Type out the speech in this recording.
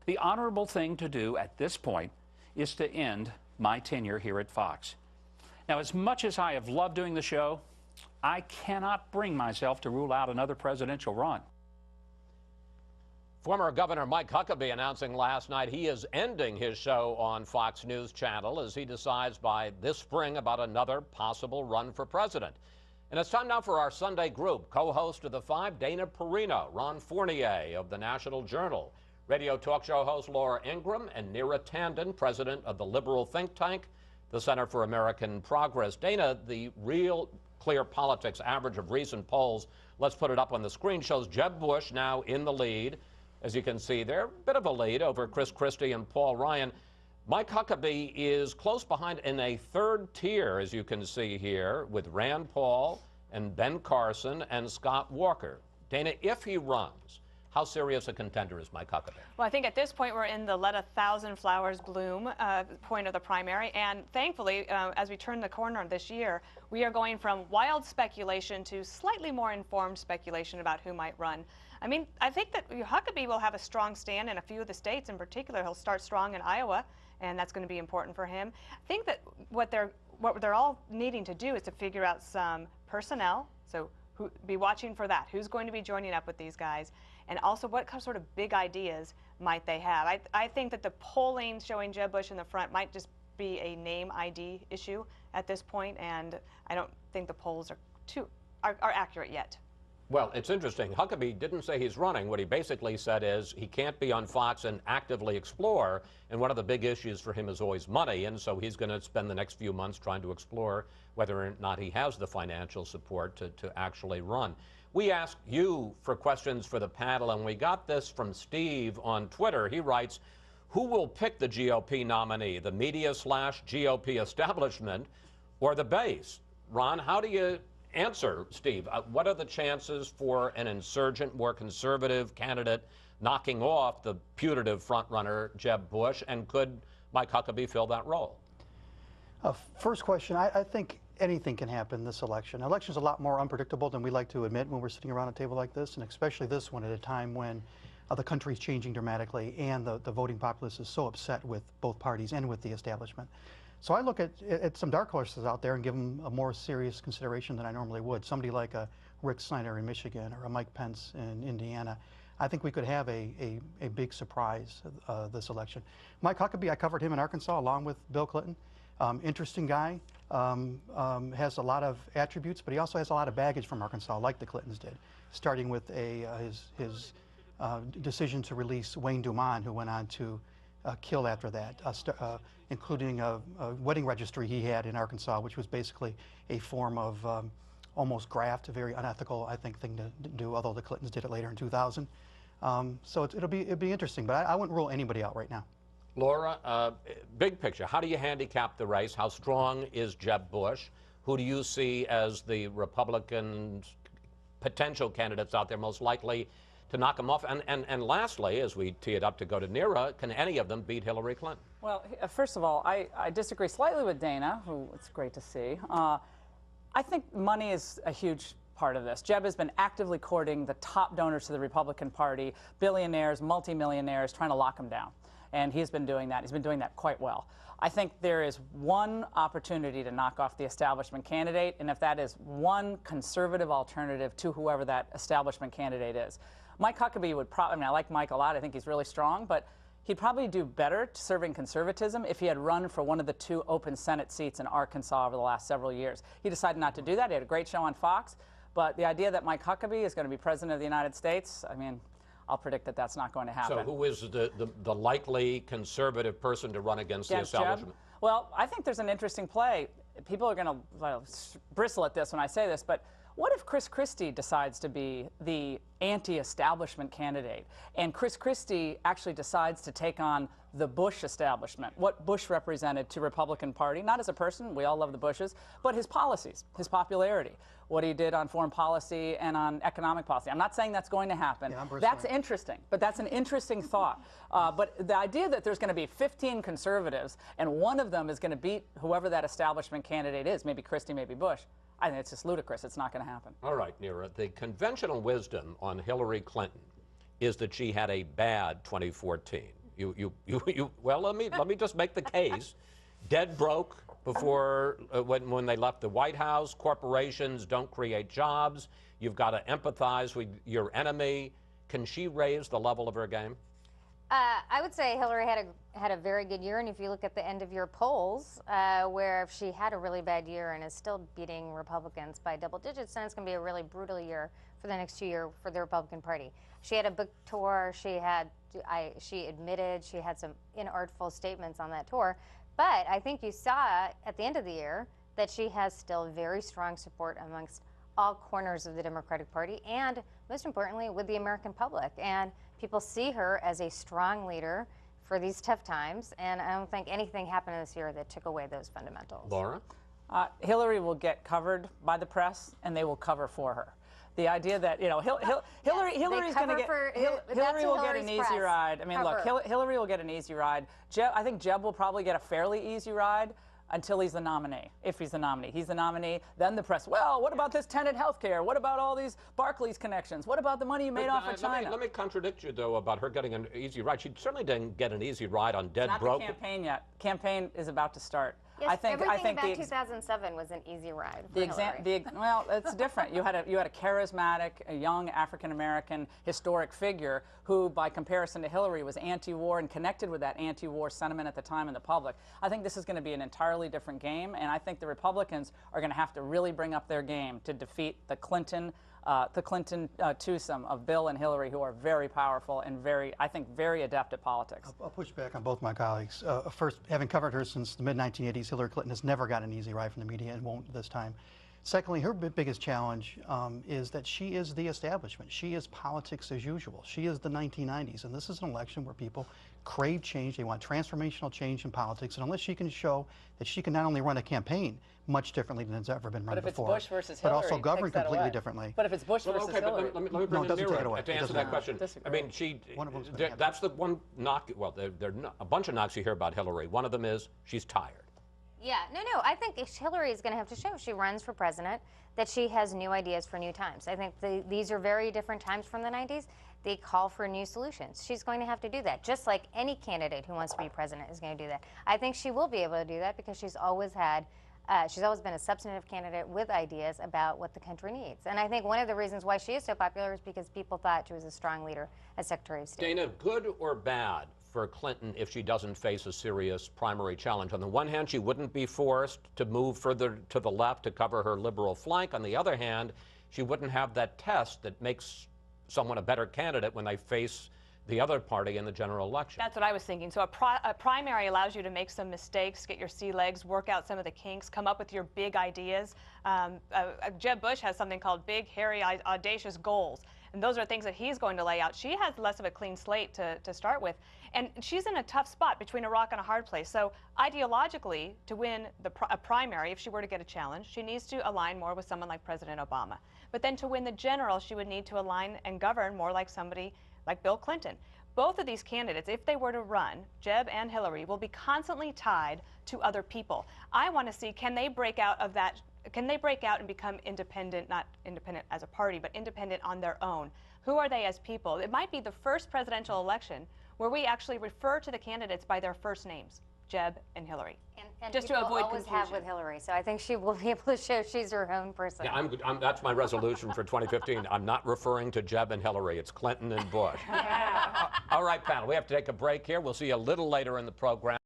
The honorable thing to do at this point is to end my tenure here at Fox. Now, as much as I have loved doing the show, I cannot bring myself to rule out another presidential run. Former Governor Mike Huckabee announcing last night he is ending his show on Fox News Channel as he decides by this spring about another possible run for president. And it's time now for our Sunday group. Co-host of The Five, Dana Perino, Ron Fournier of the National Journal, radio talk show host Laura Ingraham, and Neera Tanden, president of the liberal think tank, the Center for American Progress. Dana, the Real Clear Politics average of recent polls, let's put it up on the screen, shows Jeb Bush now in the lead. As you can see there, a bit of a lead over Chris Christie and Paul Ryan. Mike Huckabee is close behind in a third tier, as you can see here, with Rand Paul and Ben Carson and Scott Walker. Dana, if he runs, how serious a contender is Mike Huckabee? Well, I think at this point we're in the let 1,000 flowers bloom point of the primary, and thankfully, as we turn the corner this year, we are going from wild speculation to slightly more informed speculation about who might run. I mean, I think that Huckabee will have a strong stand in a few of the states. In particular, he'll start strong in Iowa, and that's going to be important for him. I think that what they're all needing to do is to figure out some personnel. So be watching for that. Who's going to be joining up with these guys? And also, what sort of big ideas might they have? I think that the polling showing Jeb Bush in the front might just be a name ID issue at this point, and I don't think the polls are accurate yet. Well, it's interesting. Huckabee didn't say he's running. What he basically said is he can't be on Fox and actively explore, and one of the big issues for him is always money, and so he's going to spend the next few months trying to explore whether or not he has the financial support to actually run. We asked you for questions for the panel, and we got this from Steve on Twitter. He writes, who will pick the GOP nominee, the media/GOP establishment or the base? Ron, how do you answer, Steve? What are the chances for an insurgent, more conservative candidate knocking off the putative frontrunner Jeb Bush, and could Mike Huckabee fill that role? First question, I think anything can happen this election. Election's a lot more unpredictable than we like to admit when we're sitting around a table like this, and especially this one at a time when the country's changing dramatically and the voting populace is so upset with both parties and with the establishment. So I look at some dark horses out there and give them a more serious consideration than I normally would. Somebody like a Rick Snyder in Michigan or a Mike Pence in Indiana. I think we could have a big surprise this election. Mike Huckabee, I covered him in Arkansas along with Bill Clinton. Interesting guy, has a lot of attributes, but he also has a lot of baggage from Arkansas, like the Clintons did, starting with his decision to release Wayne Dumont, who went on to kill after that, including a wedding registry he had in Arkansas, which was basically a form of almost graft, a very unethical, I think, thing to do, although the Clintons did it later in 2000. So it'll be interesting, but I wouldn't rule anybody out right now. Laura, big picture, how do you handicap the race? How strong is Jeb Bush? Who do you see as the Republican potential candidates out there most likely to knock him off? And lastly, as we tee it up to go to Neera, can any of them beat Hillary Clinton? Well, first of all, I disagree slightly with Dana, who it's great to see. I think money is a huge part of this. Jeb has been actively courting the top donors to the Republican Party, billionaires, multimillionaires, trying to lock him down. And he's been doing that. He's been doing that quite well. I think there is one opportunity to knock off the establishment candidate, and if that is one conservative alternative to whoever that establishment candidate is. Mike Huckabee would probably, I mean, I like Mike a lot. I think he's really strong, but he'd probably do better serving conservatism if he had run for one of the 2 open Senate seats in Arkansas over the last several years. He decided not to do that. He had a great show on Fox, but the idea that Mike Huckabee is going to be president of the United States, I mean, I'll predict that that's not going to happen. So who is the likely conservative person to run against the establishment? Jeb? Well, I think there's an interesting play. People are going to bristle at this when I say this, but what if Chris Christie decides to be the anti-establishment candidate, and Chris Christie actually decides to take on the Bush establishment, what Bush represented to Republican Party, not as a person, we all love the Bushes, but his policies, his popularity, what he did on foreign policy and on economic policy. I'm not saying that's going to happen. Yeah, that's interesting, but that's an interesting thought. But the idea that there's going to be 15 conservatives and one of them is going to beat whoever that establishment candidate is, maybe Christie, maybe Bush, I think it's just ludicrous. It's not going to happen. All right, Neera, the conventional wisdom on Hillary Clinton is that she had a bad 2014. Well, let me just make the case. Dead broke before when they left the White House. Corporations don't create jobs. You've got to empathize with your enemy. Can she raise the level of her game? I would say Hillary had a very good year, and if you look at the end of year polls, where if she had a really bad year and is still beating Republicans by double digits, then it's going to be a really brutal year for the next 2 years for the Republican Party. She had a book tour. She admitted she had some inartful statements on that tour, but I think you saw at the end of the year that she has still very strong support amongst all corners of the Democratic Party, and most importantly, with the American public. And people see her as a strong leader for these tough times, and I don't think anything happened this year that took away those fundamentals. Laura? Hillary will get covered by the press, and they will cover for her. The idea that, you know, Hillary's going to get, Hillary will get an easy ride. I mean, look, Hillary will get an easy ride. I think Jeb will probably get a fairly easy ride until he's the nominee, if he's the nominee. He's the nominee, then the press, well, what about this tenant health care? What about all these Barclays connections? What about the money you made off of China? Let me contradict you, though, about her getting an easy ride. She certainly didn't get an easy ride on dead broke. Not the campaign yet. Campaign is about to start. Yes, everything about 2007 was an easy ride for Hillary. Well, it's different. You had a charismatic, a young African-American historic figure who, by comparison to Hillary, was anti-war and connected with that anti-war sentiment at the time in the public. I think this is going to be an entirely different game, and I think the Republicans are going to have to really bring up their game to defeat the Clinton twosome of Bill and Hillary, who are very powerful and I think, very adept at politics. I'll push back on both my colleagues. First, having covered her since the mid-1980s, Hillary Clinton has never got an easy ride from the media and won't this time. Secondly, her biggest challenge is that she is the establishment. She is politics as usual. She is the 1990s, and this is an election where people crave change. They want transformational change in politics, and unless she can show that she can not only run a campaign much differently than it's ever been run before, but if it's Bush versus Hillary, but also govern completely differently. But if it's Bush versus Hillary, let me bring in Nero to answer that question. Disagree. I mean, that's the one knock. Well, there are a bunch of knocks you hear about Hillary. One of them is she's tired. Yeah, no, I think Hillary is going to have to show, if she runs for president, that she has new ideas for new times. I think these are very different times from the 90s. They call for new solutions. She's going to have to do that, just like any candidate who wants to be president is going to do that. I think she will be able to do that because she's always been a substantive candidate with ideas about what the country needs. And I think one of the reasons why she is so popular is because people thought she was a strong leader as Secretary of State. Dana, good or bad for Clinton if she doesn't face a serious primary challenge? On the one hand, she wouldn't be forced to move further to the left to cover her liberal flank. On the other hand, she wouldn't have that test that makes someone a better candidate when they face the other party in the general election. That's what I was thinking. So a primary allows you to make some mistakes, get your sea legs, work out some of the kinks, come up with your big ideas. Jeb Bush has something called big, hairy, audacious goals. And those are things that he's going to lay out. She has less of a clean slate to start with. And she's in a tough spot between a rock and a hard place. So ideologically, to win a primary, if she were to get a challenge, she needs to align more with someone like President Obama. But then to win the general, she would need to align and govern more like somebody like Bill Clinton. Both of these candidates, if they were to run, Jeb and Hillary, will be constantly tied to other people. I want to see, can they break out of that? Can they break out and become independent, not independent as a party, but independent on their own? Who are they as people? It might be the first presidential election where we actually refer to the candidates by their first names, Jeb and Hillary. And just to avoid always confusion. Have with Hillary, so I think she will be able to show she's her own person. Yeah, that's my resolution for 2015. I'm not referring to Jeb and Hillary. It's Clinton and Bush. All right, panel, we have to take a break here. We'll see you a little later in the program.